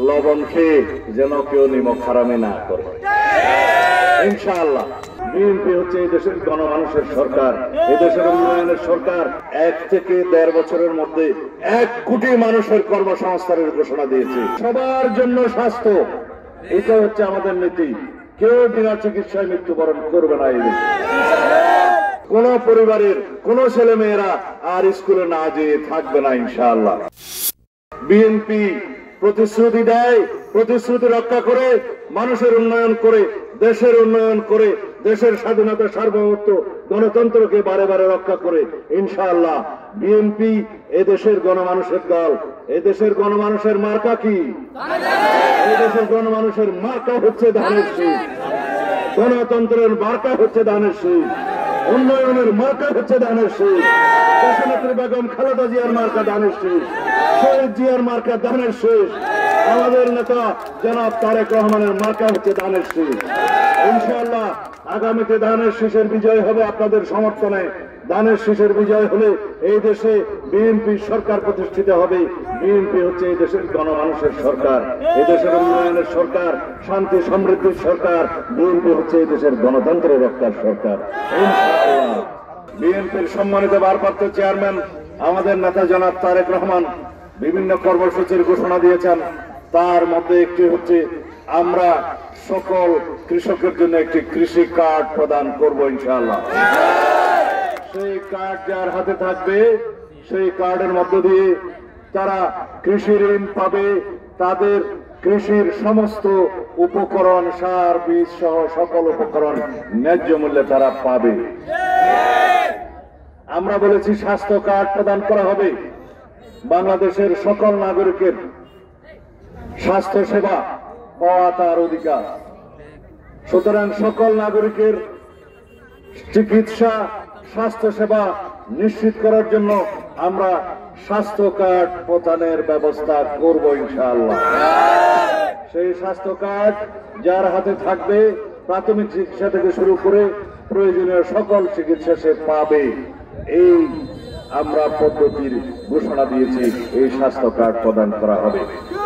লবণ খেয়ে যেন কেউ নিমক হারামি না করে ইনশাআল্লাহ। বিএনপি হচ্ছে এই দেশের গণমানুষের সরকার, এই দেশের উন্নয়নের সরকার। 1 থেকে 1.5 বছরের মধ্যে 1 কোটি মানুষের কর্মসংস্থানের ঘোষণা দিয়েছে। সবার জন্য স্বাস্থ্য, এটা হচ্ছে আমাদের নীতি। কেউ বিনা চিকিৎসায় মৃত্যুবরণ করবে না এই দেশে। কোন পরিবারের কোন ছেলে মেয়েরা আর স্কুলে না যেয়ে থাকবে না ইনশাআল্লাহ। বিএনপি প্রতিশ্রুতি দেয়, প্রতিশ্রুতি রক্ষা করে, মানুষের উন্নয়ন করে, দেশের উন্নয়ন করে, দেশের স্বাধীনতা, সার্বভৌমত্ব, গণতন্ত্রকে বারে বারে রক্ষা করে ইনশাআল্লাহ। বিএনপি এদেশের গণমানুষের দল। এদেশের গণমানুষের মার্কা কি? এদেশের গণমানুষের মার্কা হচ্ছে ধানের শীষ। গণতন্ত্রের মার্কা হচ্ছে ধানের শীষ। উন্নয়নের মার্কা হচ্ছে ধানের শীষ। দেশনেত্রী বেগম খালেদা জিয়ার মার্কা ধানের শীষ। শহীদ জিয়ার মার্কা ধানের শীষ। আমাদের নেতা জনাব তারেক রহমানের মার্কা হচ্ছে ধানের শীষ। ইনশাআল্লাহ আগামীতে ধানের শীষের বিজয় হবে আপনাদের সমর্থনে। ধানের শীষের বিজয় হলে এই দেশে বিএনপি সরকার প্রতিষ্ঠিত হবে। বিএনপি হচ্ছে এই দেশের গণমানুষের সরকার, এই দেশের উন্নয়নের সরকার, শান্তি সমৃদ্ধির সরকার। বিএনপি হচ্ছে এই দেশের গণতন্ত্র রক্ষার সরকার ইনশাআল্লাহ। বিএনপির সম্মানিত ভারপ্রাপ্ত চেয়ারম্যান আমাদের নেতা জনাব তারেক রহমান বিভিন্ন কর্মসূচির ঘোষণা দিয়েছেন। তার মধ্যে একটি হচ্ছে আমরা সকল কৃষকের জন্য একটি কৃষি কার্ড প্রদান করব ইনশাআল্লাহ। সেই কার্ড যার হাতে থাকবে, সেই কার্ডের মধ্য দিয়ে তারা কৃষি ঋণ পাবে। তাদের কৃষির সমস্ত উপকরণ, সার, বীজ সহ সকল উপকরণ ন্যায্য মূল্যে তারা পাবে। আমরা বলেছি স্বাস্থ্য কার্ড প্রদান করা হবে। বাংলাদেশের সকল নাগরিকের স্বাস্থ্য সেবা পাওয়া তার অধিকার। সুতরাং সকল নাগরিকের চিকিৎসা, স্বাস্থ্য সেবা নিশ্চিত করার জন্য আমরা স্বাস্থ্য কার্ড প্রদানের ব্যবস্থা করব ইনশাআল্লাহ। সেই স্বাস্থ্য কার্ড যার হাতে থাকবে, প্রাথমিক চিকিৎসা থেকে শুরু করে প্রয়োজনীয় সকল চিকিৎসা সে পাবে। এই আমরা পদ্ধতির ঘোষণা দিয়েছি। এই স্বাস্থ্য কার্ড প্রদান করা হবে।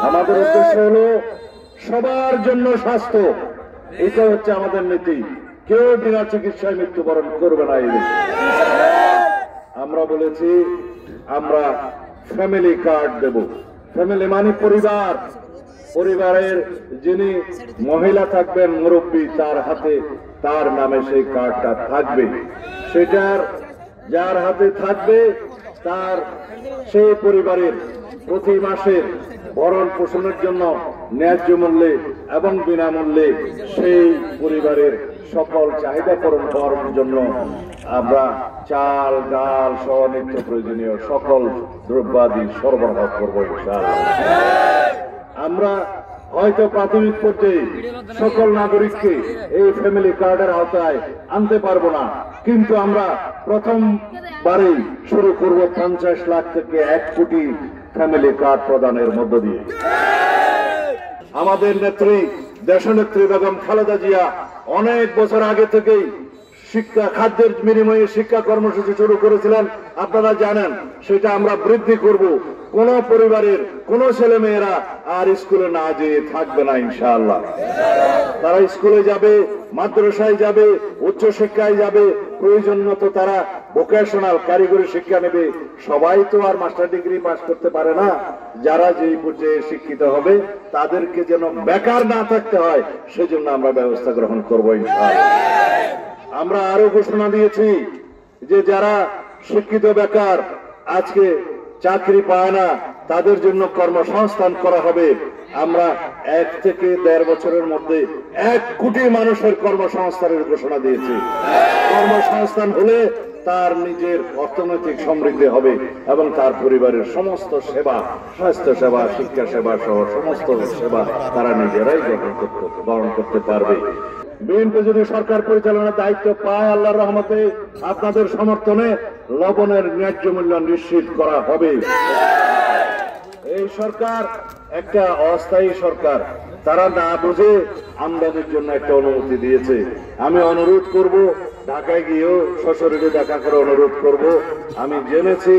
আমাদের উদ্দেশ্য হলো সবার জন্য স্বাস্থ্য, এটা হচ্ছে আমাদের নীতি। কেউ বিনা চিকিৎসায় মৃত্যুবরণ করবে না এই দেশে। আমরা বলেছি আমরা ফ্যামিলি কার্ড দেব। ফ্যামিলি মানে পরিবার। পরিবারের যিনি মহিলা থাকবেন, মুরব্বী, তার হাতে তার নামে সেই কার্ডটা থাকবে। সেটার যার হাতে থাকবে তার সেই পরিবারের প্রতি মাসে ভরণ পোষণের জন্য ন্যায্য মূল্যে এবং বিনামূল্যে সেই পরিবারের সকল চাহিদা পূরণ হওয়ার জন্য আমরা চাল, ডাল সহ নিত্য প্রয়োজনীয় সকল দ্রব্যাদি সরবরাহ করবো ইনশাআল্লাহ। আমরা হয়তো প্রাথমিক পর্যায়ে সকল নাগরিককে এই ফ্যামিলি কার্ডের আওতায় আনতে পারবো না, কিন্তু আমরা প্রথমবারেই শুরু করব 50 লাখ থেকে 1 কোটি ফ্যামিলি কার্ড প্রদানের মধ্য দিয়ে। আমাদের নেত্রী দেশনেত্রী বেগম খালেদা জিয়া অনেক বছর আগে থেকেই শিক্ষা, খাদ্যের বিনিময়ে শিক্ষা কর্মসূচি শুরু করেছিলেন। আপনারা জানেন, সেটা আমরা বৃদ্ধি করব। কোন পরিবারের কোন ছেলে মেয়েরা আর স্কুলে না যেয়ে থাকবে না ইনশাআল্লাহ। তারা স্কুলে যাবে, মাদ্রাসায় যাবে, উচ্চ শিক্ষায় যাবে। প্রয়োজন মতো তারা ভোকেশনাল কারিগরি শিক্ষা নেবে। সবাই তো আর মাস্টার ডিগ্রি পাস করতে পারে না। যারা যেই পর্যায়ে শিক্ষিত হবে তাদেরকে যেন বেকার না থাকতে হয়, সেজন্য আমরা ব্যবস্থা গ্রহণ করবো ইনশাআল্লাহ। আমরা আরো ঘোষণা দিয়েছি যে যারা শিক্ষিত বেকার আজকে চাকরি পায় না, তাদের জন্য কর্মসংস্থান করা হবে। আমরা 1 থেকে 1.5 বছরের মধ্যে 1 কোটি মানুষের কর্মসংস্থানের ঘোষণা দিয়েছি। কর্মসংস্থান হলে তার নিজের অর্থনৈতিক সমৃদ্ধি হবে এবং তার পরিবারের সমস্ত সেবা, স্বাস্থ্য সেবা, শিক্ষা সেবা সহ সমস্ত সেবা তারা নিজেরাই গ্রহণ করতে পারবে। বিএনপি যদি সরকার পরিচালনার দায়িত্ব পায়, আল্লাহর রহমতে আপনাদের সমর্থনে লবণের ন্যায্য মূল্য নিশ্চিত করা হবে। এই সরকার একটা অস্থায়ী সরকার, তারা না বুঝে আমদানির জন্য একটা অনুমতি দিয়েছে। আমি অনুরোধ করব, ঢাকায় গিয়েও সশরীরে দেখা করে অনুরোধ করব। আমি জেনেছি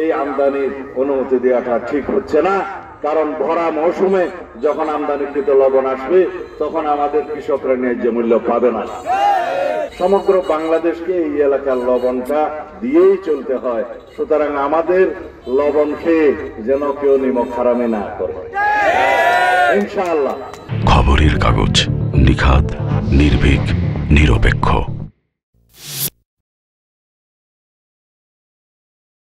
এই আমদানির অনুমতি দেওয়াটা ঠিক হচ্ছে না। কারণ ভরা মৌসুমে যখন আমদানিকৃত লবণ আসবে তখন আমাদের কৃষকরা ন্যায্য মূল্য পাবে না। সমগ্র বাংলাদেশকে এই এলাকার লবণটা দিয়েই চলতে হয়। সুতরাং আমাদের লবণ খেয়ে যেন কেউ নিমক হারামি না করে, ইনশাআল্লাহ। খবরের কাগজ, নিখাত, নির্ভীক, নিরপেক্ষ।